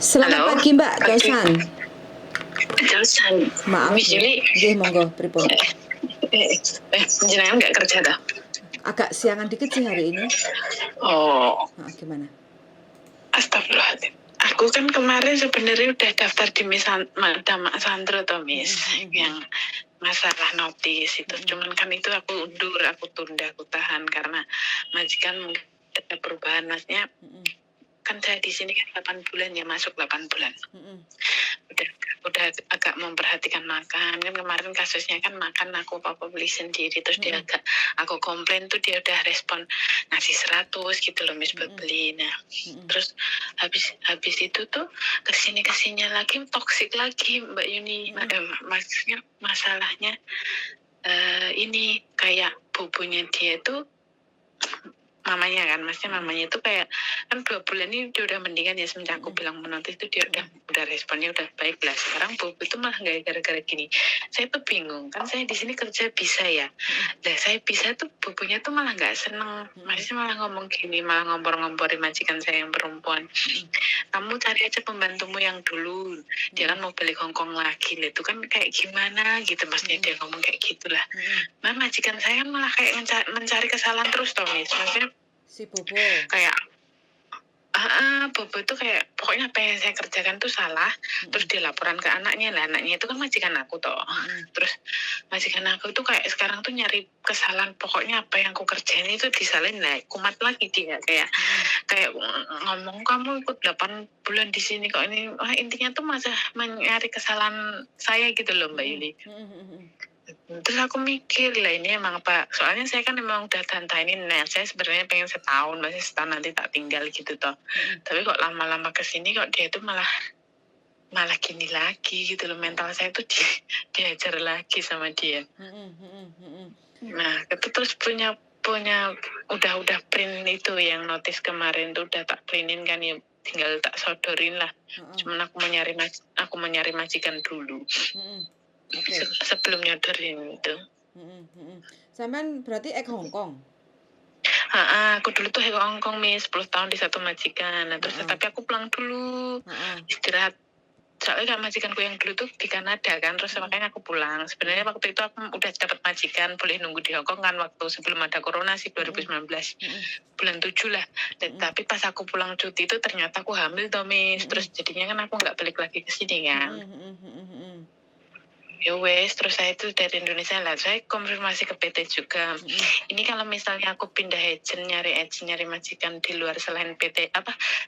Selamat Halo. pagi Mbak Josan. Josan. Maaf Miss ya. Juli. Nggih monggo pripun. Jenengan nggak kerja dah? Agak siangan dikit sih hari ini. Oh. Gimana? Astagfirullahaladzim. Aku kan kemarin sebenarnya udah daftar di Miss Sandro atau Miss yang masalah notis itu. Cuman kan itu aku undur, aku tunda, aku tahan karena majikan mungkin ada perubahan, maksudnya kan saya di sini kan 8 bulan ya, masuk 8 bulan. Udah agak memperhatikan makan. Kan kemarin kasusnya kan makan aku apa beli sendiri, terus dia agak aku komplain tuh dia udah respon ngasih 100 gitu loh Miss buat beli. Nah, terus habis itu tuh kesini lagi toksik lagi Mbak Yuni. Maksudnya masalahnya ini kayak bubunya dia tuh mamanya kan, maksudnya mamanya itu kayak kan 2 bulan ini dia udah mendingan ya, semenjak aku bilang menotis itu dia udah responnya udah baik lah. Sekarang bobo itu malah nggak gara-gara gini. Saya tuh bingung kan, saya di sini kerja bisa ya, lah saya bisa tuh bobonya tuh malah nggak seneng, maksudnya malah ngomong gini, malah ngompor-ngomporin majikan saya yang perempuan. Kamu cari aja pembantumu yang dulu, dia kan mau balik Hongkong lagi, itu kan kayak gimana gitu, maksudnya dia ngomong kayak gitulah. Majikan saya kan malah kayak mencari kesalahan terus toh Miss, maksudnya si Bobo kayak Bobo itu kayak pokoknya apa yang saya kerjakan tuh salah, terus dia laporan ke anaknya lah, anaknya itu kan majikan aku toh. Terus majikan aku tuh kayak sekarang tuh nyari kesalahan, pokoknya apa yang aku kerjain itu disalahin lah, kumat lagi dia kayak ngomong kamu ikut 8 bulan di sini kok ini, intinya tuh masa mencari kesalahan saya gitu loh Mbak Yuli. Terus aku mikir lah ini emang apa, soalnya saya kan emang udah tantainin, nah saya sebenarnya pengen setahun, masih setahun nanti tak tinggal gitu toh. Tapi kok lama-lama kesini kok dia tuh malah gini lagi gitu loh, mental saya tuh diajar lagi sama dia. Nah itu terus punya udah print itu yang notis kemarin tuh udah tak printin kan ya, tinggal tak sodorin lah. Cuman aku mau nyari majikan dulu. Okay. Sebelum nyodorin itu. Sampean berarti Hongkong? Aku dulu tuh Hongkong Miss, 10 tahun di satu majikan. Nah, terus tapi aku pulang dulu, istirahat. Soalnya kan majikanku yang dulu tuh di Kanada kan, terus makanya aku pulang. Sebenarnya waktu itu aku udah dapat majikan, boleh nunggu di Hongkong kan, waktu sebelum ada corona sih, 2019. Bulan 7 lah. Tapi pas aku pulang cuti itu ternyata aku hamil toh Miss. Terus jadinya kan aku nggak balik lagi ke sini kan. Ya wes, terus saya itu dari Indonesia lah, saya konfirmasi ke PT juga. Ini kalau misalnya aku pindah nyari majikan di luar selain PT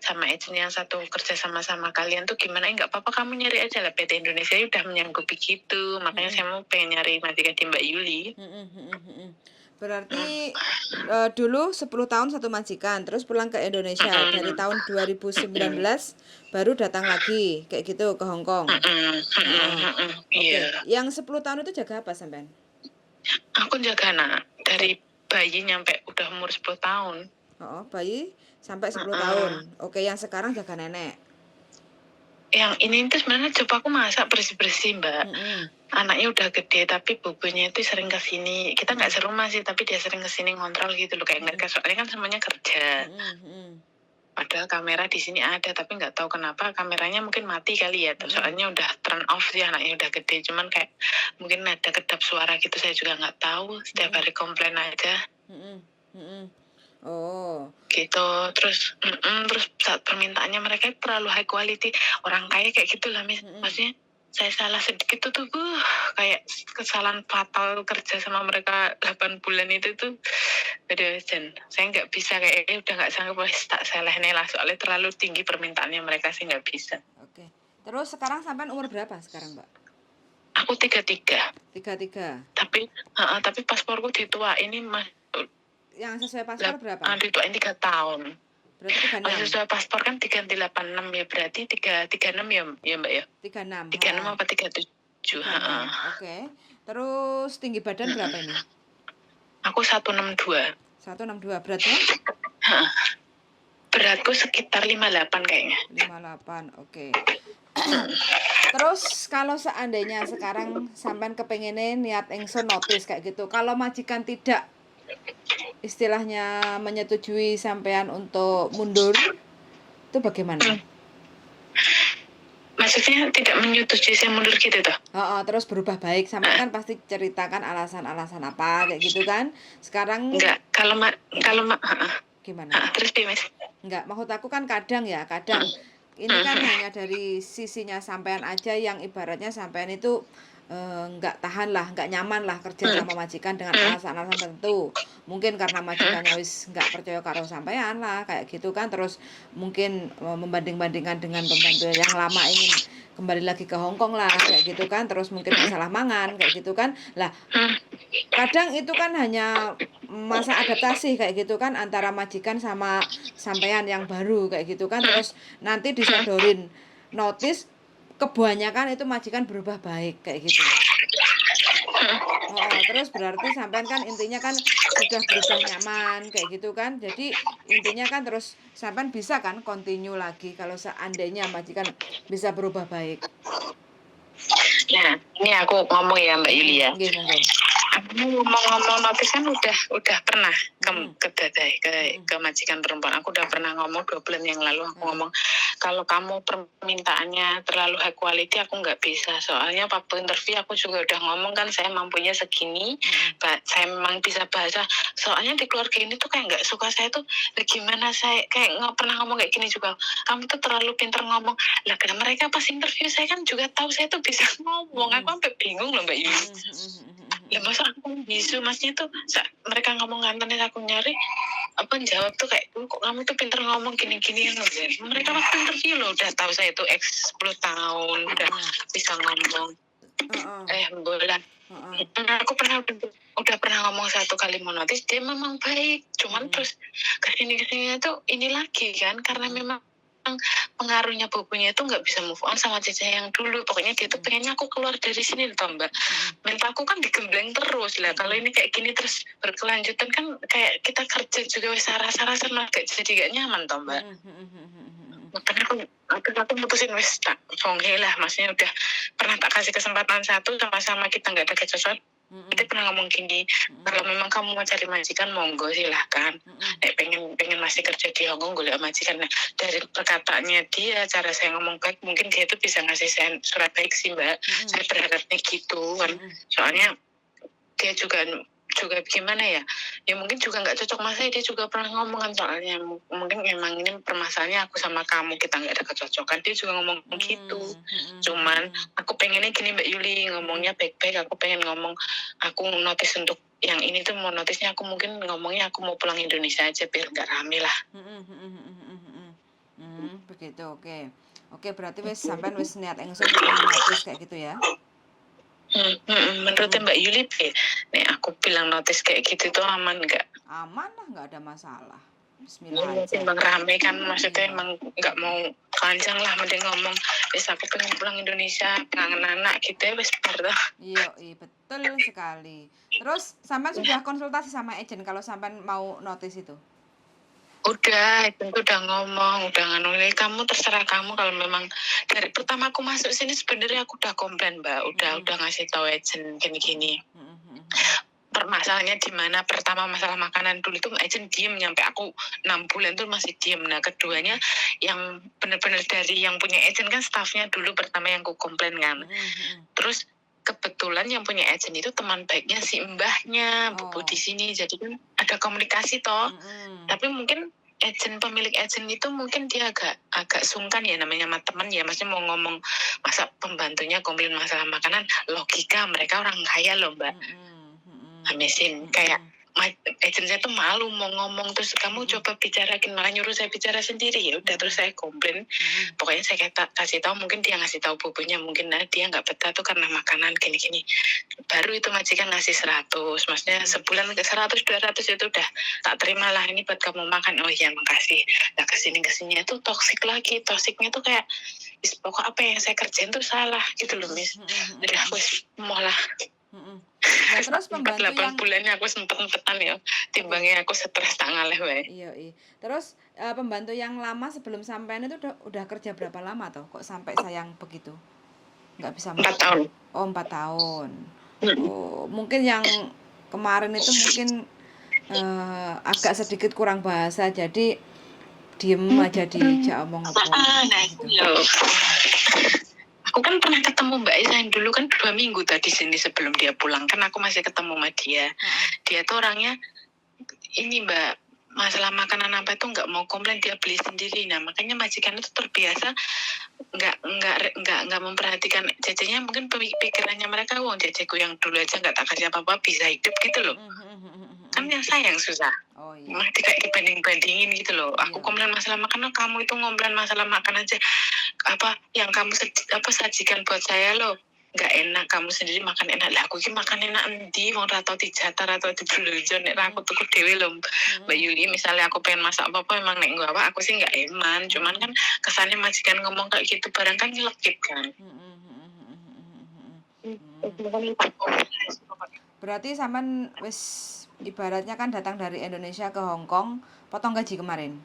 sama agent yang satu kerja sama kalian tuh gimana? Nggak apa-apa, kamu nyari aja lah, PT Indonesia udah menyanggupi gitu. Makanya saya mau pengen nyari majikan di Mbak Yuli. Berarti dulu 10 tahun satu majikan, terus pulang ke Indonesia. Dari tahun 2019 baru datang lagi kayak gitu ke Hongkong. Oke. Yang 10 tahun itu jaga apa sampean? Aku jaga anak dari bayi nyampe udah umur 10 tahun. Bayi sampai 10 tahun. Oke, yang sekarang jaga nenek. Yang ini tuh sebenarnya coba aku masak bersih-bersih Mbak. Anaknya udah gede tapi bobonya itu sering kesini. Kita nggak serumah sih, tapi dia sering kesini ngontrol gitu loh, kayak mereka soalnya kan semuanya kerja. Padahal kamera di sini ada, tapi nggak tahu kenapa kameranya mungkin mati kali ya. Soalnya udah turn off sih, anaknya udah gede. Cuman kayak mungkin ada kedap suara gitu, saya juga nggak tahu. Setiap hari komplain aja. Gitu. Terus saat permintaannya mereka terlalu high quality. Orang kaya kayak gitulah maksudnya. Saya salah sedikit tuh kayak kesalahan fatal kerja sama mereka 8 bulan itu tuh. Aduh, saya nggak bisa, kayak udah nggak sanggup, tak salah nih lah, soalnya terlalu tinggi permintaannya mereka sih, nggak bisa. Oke. Terus sekarang sampean umur berapa sekarang Mbak? Aku 33. Tapi pasporku ditua ini Yang sesuai paspor berapa? Dituain 3 tahun. Berarti 36. Sesuai paspor kan 386 ya, berarti 336 ya Mbak ya? 36. 36 apa 37? Oke. Terus tinggi badan berapa ini? Aku 162. 162. Beratnya? Beratku sekitar 58 kayaknya. 58, oke. Terus kalau seandainya sekarang sampean kepengenin niat ingsun notis kayak gitu, kalau majikan tidak istilahnya menyetujui sampean untuk mundur, Itu bagaimana? Maksudnya tidak menyetujui saya mundur gitu toh? Terus berubah baik, sampean kan pasti ceritakan alasan-alasan apa kayak gitu kan. Sekarang Enggak, kalau gimana? terus dia Mas. Enggak, maksud aku kan kadang ini kan hanya dari sisinya sampean aja yang ibaratnya sampean itu nggak tahan lah, nggak nyaman lah kerja sama majikan dengan alasan-alasan tertentu. Mungkin karena majikannya wis nggak percaya karo sampean lah, kayak gitu kan. Terus mungkin membanding-bandingkan dengan pembantu yang lama ingin kembali lagi ke Hong Kong lah, kayak gitu kan. Terus mungkin masalah mangan, kayak gitu kan. Lah, kadang itu kan hanya masa adaptasi kayak gitu kan antara majikan sama sampean yang baru kayak gitu kan, terus nanti disodorin notis kebanyakan itu majikan berubah baik kayak gitu. Terus berarti sampean kan intinya kan sudah berubah nyaman kayak gitu kan, jadi intinya kan terus sampean bisa kan continue lagi kalau seandainya majikan bisa berubah baik. Nah, ini aku ngomong ya Mbak Yulia. Nggih, monggo. Ngomong-ngomong notis kan udah pernah ke majikan perempuan. Aku udah pernah ngomong 2 bulan yang lalu. Aku ngomong kalau kamu permintaannya terlalu high quality aku nggak bisa. Soalnya waktu interview aku juga udah ngomong kan saya mampunya segini. Saya memang bisa bahasa. Soalnya di keluarga ini tuh kayak nggak suka saya tuh. Gimana saya kayak nggak pernah ngomong kayak gini juga. Kamu tuh terlalu pintar ngomong. Lah karena mereka pas interview saya kan juga tahu saya tuh bisa ngomong. Aku sampai bingung loh Mbak Yuli. Ya masa aku bisu masnya tuh mereka ngomong kantonin aku nyari apa jawab tuh kayak kok kamu tuh pinter ngomong gini-gini loh. Mereka waktu interview loh udah tahu saya tuh 10 tahun udah bisa ngomong. Bulan. Aku udah pernah ngomong 1 kali monotis dia memang baik cuman terus kesini tuh ini lagi kan karena memang pengaruhnya bukunya itu nggak bisa move on sama Caca yang dulu. Pokoknya dia tuh pengennya aku keluar dari sini loh Mbak. Mentalku kan digembleng terus lah. Kalau ini kayak gini terus berkelanjutan kan kayak kita kerja juga wis rasa-rasa jadi gak nyaman toh Mbak. Makanya aku mutusin wis tak songhe lah. Maksudnya udah pernah tak kasih kesempatan 1 sama-sama kita nggak ada kecocokan. Kita pernah ngomong gini, kalau memang kamu mau cari majikan monggo silahkan. Pengen masih kerja di Hongkong golek majikan. Nah, dari perkataannya dia, cara saya ngomong baik, mungkin dia tuh bisa ngasih saya surat baik sih Mbak. Saya berharapnya gitu kan. Soalnya dia juga gimana ya mungkin juga nggak cocok mas saya. Dia juga pernah ngomong kan soalnya mungkin memang ini permasalahannya aku sama kamu kita nggak ada kecocokan. Dia juga ngomong gitu. Cuman aku pengennya gini Mbak Yuli ngomongnya baik-baik. Aku pengen ngomong aku notice untuk yang ini tuh mau notisnya aku mungkin ngomongnya aku mau pulang Indonesia aja biar nggak rame lah. Begitu. Oke, berarti wis sampean wis niat engsun notis kayak gitu ya. Menurut Mbak Yuli nih aku bilang notis kayak gitu tuh aman nggak? Aman lah, nggak ada masalah. Bismillah aja. Bang rame kan maksudnya emang nggak mau panjang lah mending ngomong wis aku pengen pulang Indonesia kangen anak gitu ya wis bar. Iya betul sekali. Terus sampean sudah konsultasi sama agent kalau sampean mau notis itu? Udah, itu udah ngomong, udah nganulin kamu terserah kamu kalau memang dari pertama aku masuk sini sebenarnya aku udah komplain Mbak, udah ngasih tahu agent gini-gini. Permasalahannya di mana pertama masalah makanan dulu itu agent diem nyampe aku 6 bulan tuh masih diem. Nah keduanya yang benar-benar dari yang punya agent kan staffnya dulu pertama yang aku komplain kan. Terus kebetulan yang punya agent itu teman baiknya si mbahnya bubu di sini jadi kan ada komunikasi toh. Tapi mungkin pemilik agent itu mungkin dia agak sungkan ya namanya sama teman ya, maksudnya mau ngomong masa pembantunya komplain masalah makanan, logika mereka orang kaya loh Mbak. Amesin kayak agent saya tuh malu mau ngomong terus kamu coba bicarain malah nyuruh saya bicara sendiri ya udah terus saya komplain. Pokoknya saya kasih tahu mungkin dia ngasih tahu bubunya mungkin dia nggak betah tuh karena makanan gini-gini. Baru itu majikan ngasih 100, maksudnya sebulan ke 100 200 itu udah tak terima lah ini buat kamu makan. Oh iya makasih. Nah kesini itu toksik lagi. Toksiknya tuh kayak pokok apa yang saya kerjain tuh salah gitu loh Miss. Jadi aku mau lah. Nah, terus pembantu 8 yang bulannya aku sempet-sempetan ya timbangnya aku stres tak ngalih wae. Iya. Terus pembantu yang lama sebelum sampean itu udah kerja berapa lama toh kok sampai sayang begitu? Nggak bisa 4 tahun. Oh, 4 tahun. Oh, mungkin yang kemarin itu mungkin agak sedikit kurang bahasa. Jadi diem aja dijak omong apa Nah gitu. itu loh. Aku kan pernah ketemu Mbak Isa yang dulu kan 2 minggu tadi sini sebelum dia pulang. Kan aku masih ketemu sama dia. Dia tuh orangnya ini Mbak, masalah makanan apa itu nggak mau komplain, dia beli sendiri. Nah makanya majikan itu terbiasa nggak memperhatikan cecenya. Mungkin pikirannya mereka, wong ceceku yang dulu aja nggak tak kasih apa-apa bisa hidup gitu loh. Kan yang sayang susah. Oh iya. Mati kayak dibanding-bandingin gitu loh. Aku Iya. komplain masalah makanan, kamu itu komplain masalah makan aja. Apa yang kamu sajikan buat saya loh nggak enak, kamu sendiri makan enak lah. Aku ini makan enak endi wong ra tau dijata ra tau dibelanja. Nek aku tuku dhewe lho Mbak Yuli, misalnya aku pengen masak apa-apa emang nek nggo apa aku sih nggak eman. Cuman kan kesannya majikan ngomong kayak gitu barang kan nyelekit kan. Berarti sampean wis ibaratnya kan datang dari Indonesia ke Hong Kong, potong gaji kemarin.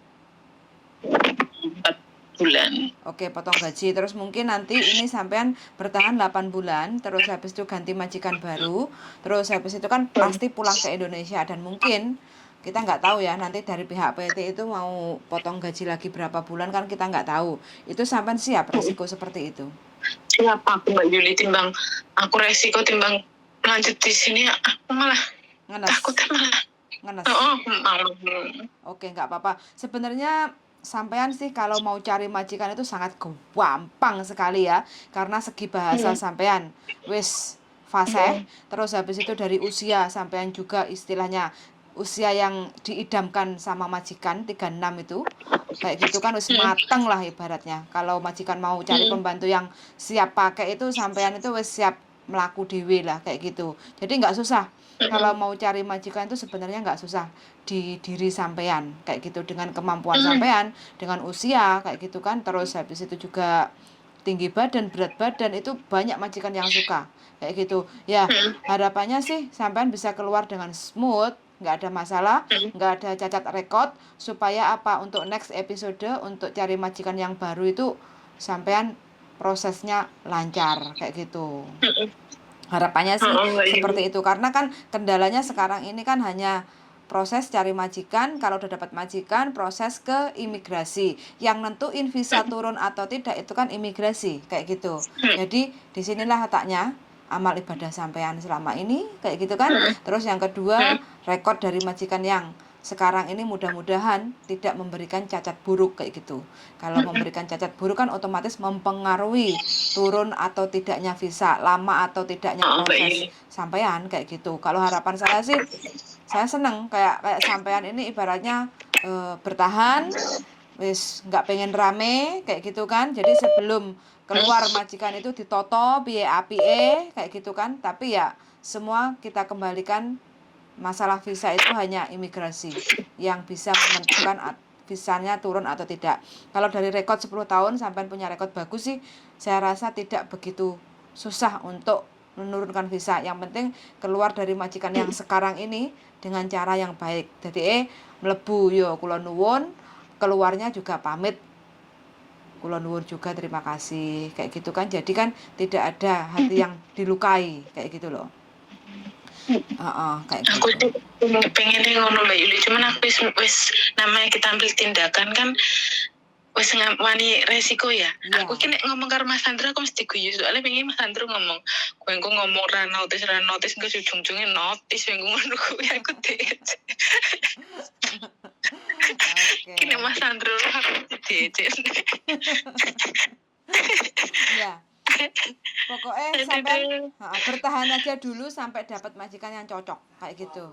4 bulan. Oke, potong gaji. Terus mungkin nanti ini sampean bertahan 8 bulan, terus habis itu ganti majikan baru, terus habis itu kan pasti pulang ke Indonesia dan mungkin kita nggak tahu ya nanti dari pihak PT itu mau potong gaji lagi berapa bulan kan kita nggak tahu. Itu sampean siap resiko seperti itu? Siap aku Mbak Yuli, timbang aku resiko timbang lanjut di sini aku malah takut malah ngenes. malah. Oke, nggak apa-apa. Sebenarnya sampean sih kalau mau cari majikan itu sangat gampang sekali ya, karena segi bahasa sampean wis fasih, terus habis itu dari usia sampean juga istilahnya usia yang diidamkan sama majikan 36 itu kayak gitu kan wis mateng lah ibaratnya. Kalau majikan mau cari pembantu yang siap pakai itu sampean itu wis siap melaku dewe lah kayak gitu. Jadi nggak susah. Kalau mau cari majikan itu sebenarnya nggak susah di diri sampean kayak gitu, dengan kemampuan sampean, dengan usia kayak gitu kan, terus habis itu juga tinggi badan, berat badan, itu banyak majikan yang suka kayak gitu ya. Harapannya sih sampean bisa keluar dengan smooth, nggak ada masalah, nggak ada cacat rekod, supaya apa, untuk next episode untuk cari majikan yang baru itu sampean prosesnya lancar kayak gitu. Harapannya sih seperti itu, karena kan kendalanya sekarang ini kan hanya proses cari majikan. Kalau udah dapat majikan, proses ke imigrasi. Yang nentuin visa turun atau tidak itu kan imigrasi kayak gitu. Jadi disinilah letaknya amal ibadah sampean selama ini kayak gitu kan. Terus yang kedua, rekod dari majikan yang sekarang ini mudah-mudahan tidak memberikan cacat buruk kayak gitu. Kalau memberikan cacat buruk kan otomatis mempengaruhi turun atau tidaknya visa, lama atau tidaknya proses sampean kayak gitu. Kalau harapan saya sih, saya seneng kayak sampean ini ibaratnya bertahan, wis nggak pengen rame kayak gitu kan. Jadi sebelum keluar majikan itu ditoto piye apike kayak gitu kan. Tapi ya semua kita kembalikan, masalah visa itu hanya imigrasi yang bisa menentukan visanya turun atau tidak. Kalau dari rekod 10 tahun sampai punya rekod bagus sih, saya rasa tidak begitu susah untuk menurunkan visa. Yang penting keluar dari majikan yang sekarang ini dengan cara yang baik. Jadi mlebu yo kula nuwun, keluarnya juga pamit kula nuwun juga terima kasih kayak gitu kan. Jadi kan tidak ada hati yang dilukai kayak gitu loh. Kayak aku gitu. tuh pengen ngono Mbak Yuli, cuman aku wis namanya kita ambil tindakan kan wis wani resiko ya. Aku ki nek ngomong karo Mas Sandro aku mesti guyu, soalnya pengen Mas Sandro ngomong kowe engko ngomong ra notis engko ujung-ujunge notis engko ngono kuwi aku dece. Oke. Kini Mas Sandro aku dece. Ya. Pokoknya sampai bertahan aja dulu sampai dapat majikan yang cocok kayak gitu.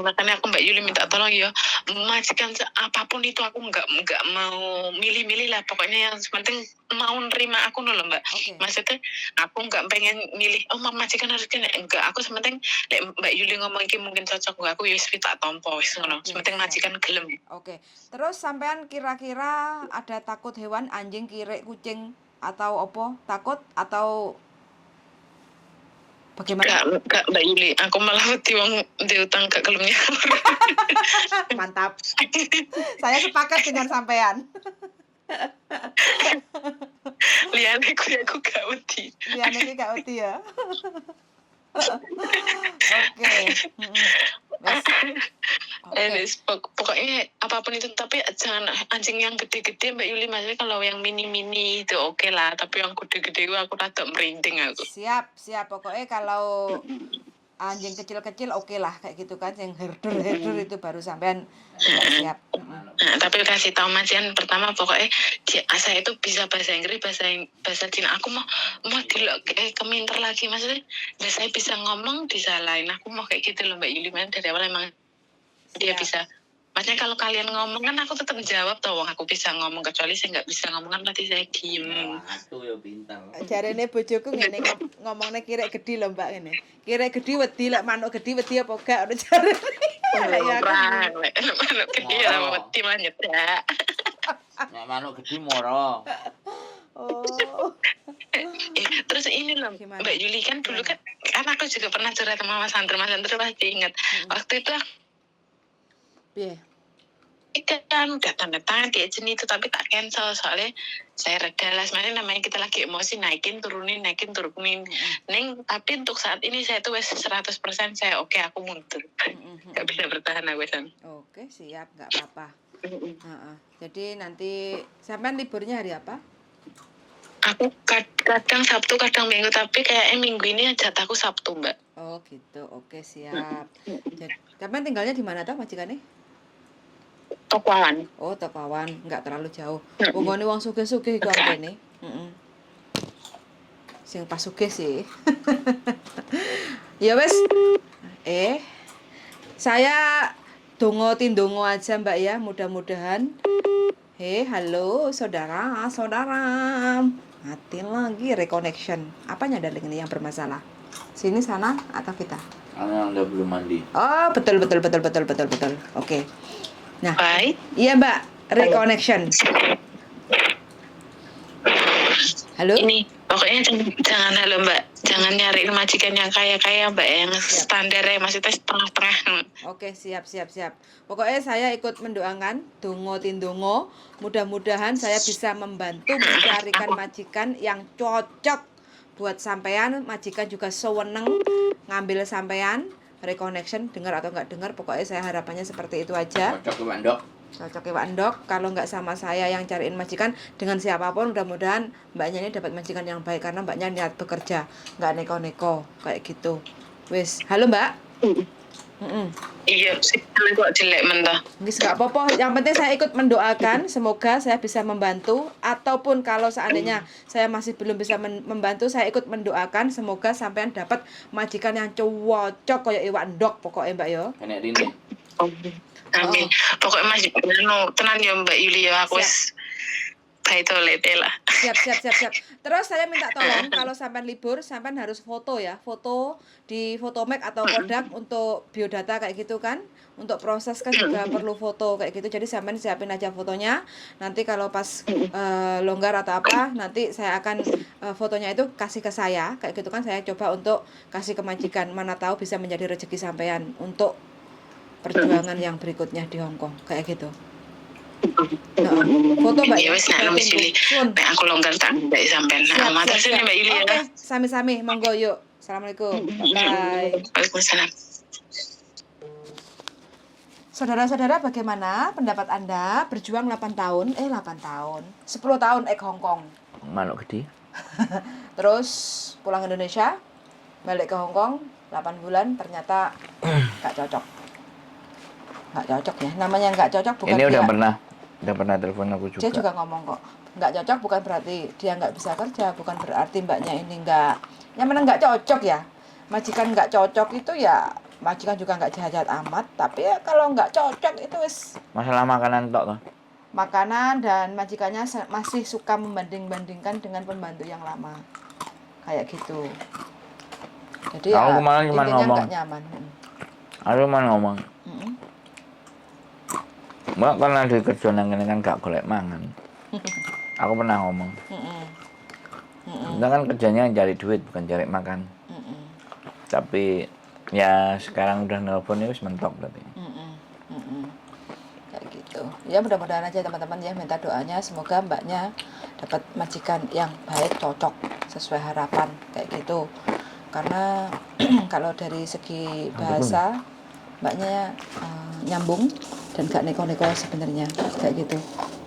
Makanya aku Mbak Yuli minta tolong ya, majikan apapun itu aku nggak mau milih-milih lah, pokoknya yang penting mau nerima aku loh Mbak. Maksudnya aku nggak pengen milih majikan harus kena, enggak, aku sementing Mbak Yuli ngomong ini mungkin cocok nggak, aku ya tak tompo wis ngono, sementing majikan gelem. Oke. Terus sampean kira-kira ada takut hewan, anjing, kirik, kucing atau opo, takut atau bagaimana? Enggak Mbak Yuli, aku malah wedi wong diutang gak gelem nyaur. Mantap. Saya sepakat dengan sampean. Liane aku gak wedi. Liane iki gak wedi ya. Oke. Oke. Pokoknya apapun itu, tapi jangan anjing yang gede-gede Mbak Yuli. Maksudnya kalau yang mini-mini itu oke lah, tapi yang gede-gede itu aku rada merinding aku. Siap. Pokoknya kalau anjing kecil-kecil oke lah kayak gitu kan, yang herder itu baru sampean nggak siap. Nah, tapi kasih tahu Mas Jan pertama, pokoknya saya itu bisa bahasa Inggris, bahasa Cina. Aku mau dilok keminter lagi, maksudnya saya bisa ngomong disalahin. Aku mau kayak gitu loh Mbak Yuli. Dari awal emang dia bisa. Maksudnya kalau kalian ngomong kan aku tetap jawab tau, aku bisa ngomong, kecuali saya nggak bisa ngomong kan berarti saya diem. Aku ya pintar. Jarene bojoku ngene ngomongnya kirek gede lho Mbak ngene. Kirek gede wedi lek manuk gede wedi apa gak ono jarene. Ya Orang, manuk gede ya wedi mah nyedak. Nek manuk gede moro. Oh. Terus ini loh Gimana? Mbak Yuli, kan dulu kan aku juga pernah curhat sama Mas Andro pasti ingat. Waktu itu Piye? kan udah tanda tangan di agent itu, tapi tak cancel soalnya saya reda lah. Sebenarnya namanya kita lagi emosi, naikin turunin. Neng, tapi untuk saat ini saya tuh 100% saya oke, aku mundur. Gak bisa bertahan aku san. Oke, siap, nggak apa-apa. Jadi nanti sampean liburnya hari apa? Aku kadang Sabtu, kadang Minggu, tapi kayaknya minggu ini jatahku Sabtu Mbak. Oh gitu, oke siap. Jadi, sampean tinggalnya di mana tuh majikane? Tokoan. Oh, Tokawan, nggak terlalu jauh. Pokoknya wong sugih-sugih iku angkene. Sing pas sugih sih. Ya wes. Saya tindongo aja Mbak ya, mudah-mudahan. Halo saudara. Mati lagi reconnection. Apanya darling ini yang bermasalah? Sini, sana, atau kita? Karena udah belum mandi. Oh, betul. Oke. Nah, Baik. iya Mbak, reconnection. Halo? Ini pokoknya jangan halo Mbak, jangan nyari majikan yang kaya-kaya Mbak, yang standarnya maksudnya setengah-setengah. Oke, siap. Pokoknya saya ikut mendoakan, dongo tindongo, mudah-mudahan saya bisa membantu mencarikan majikan yang cocok buat sampean. Majikan juga seweneng ngambil sampean. Reconnection, dengar atau nggak dengar, pokoknya saya harapannya seperti itu aja. Cocok ya Pak Endok. Kalau nggak sama saya yang cariin majikan, dengan siapapun mudah-mudahan mbaknya ini dapat majikan yang baik, karena mbaknya niat bekerja, nggak neko-neko kayak gitu. Wis, halo Mbak. Iya sih, kok jelek mentah. Nggak apa-apa, yang penting saya ikut mendoakan semoga saya bisa membantu, ataupun kalau seandainya saya masih belum bisa membantu, saya ikut mendoakan semoga sampean dapat majikan yang cocok kayak Iwak Endok pokoknya Mbak yo. Enek dini. Amin. Pokoknya masih tenang ya Mbak Yuli ya, aku baik toilet lah. Siap. Terus saya minta tolong, kalau sampean libur, sampean harus foto ya, foto di Fotomac atau Kodak untuk biodata kayak gitu kan. Untuk proses kan juga perlu foto kayak gitu. Jadi sampean siapin aja fotonya. Nanti kalau pas longgar atau apa, nanti saya akan fotonya itu kasih ke saya kayak gitu kan. Saya coba untuk kasih ke majikan. Mana tahu bisa menjadi rezeki sampean untuk perjuangan yang berikutnya di Hong Kong kayak gitu. Foto Mbak ya wis nek Mbak Yuli, nek aku longgar tak mbak sampean. Matur suwun Mbak Yuli ya. Oke, sami-sami, monggo yuk. Assalamualaikum. Bye. Waalaikumsalam. Saudara-saudara, bagaimana pendapat Anda berjuang 8 tahun, 10 tahun Hong Kong. Manuk gede. Terus pulang Indonesia, balik ke Hong Kong 8 bulan, ternyata nggak cocok. Nggak cocok ya, namanya nggak cocok bukan Ini dia. udah pernah telepon aku juga. Dia juga ngomong kok, nggak cocok bukan berarti dia nggak bisa kerja, bukan berarti mbaknya ini nggak, yang mana nggak cocok ya. Majikan nggak cocok itu ya, majikan juga nggak jahat-jahat amat, tapi ya kalau nggak cocok itu wis. Masalah makanan tok toh. Makanan dan majikannya masih suka membanding-bandingkan dengan pembantu yang lama, kayak gitu. Jadi Aku ya kemarin cuma intinya ngomong. nggak nyaman. Aku cuma ngomong. Mbak karena di kerja nang kene kan gak golek mangan. Aku pernah ngomong. Kita kan kerjanya cari duit bukan cari makan. Tapi ya sekarang udah nelpon ya wis mentok berarti. Kayak gitu. Ya mudah-mudahan aja teman-teman ya, minta doanya semoga mbaknya dapat majikan yang baik, cocok sesuai harapan kayak gitu. Karena kalau dari segi bahasa mbaknya nyambung dan gak neko-neko sebenarnya kayak gitu.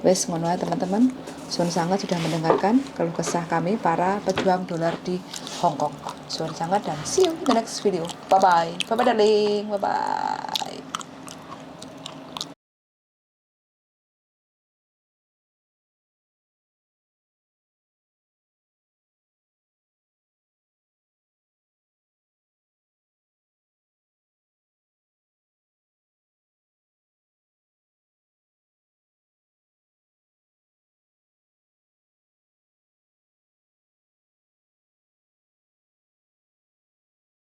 Wes ngono ae teman-teman. Suwun sangat sudah mendengarkan keluh kesah kami para pejuang dolar di Hong Kong. Suwun sangat dan see you in the next video. Bye bye. Bye bye darling. Bye bye.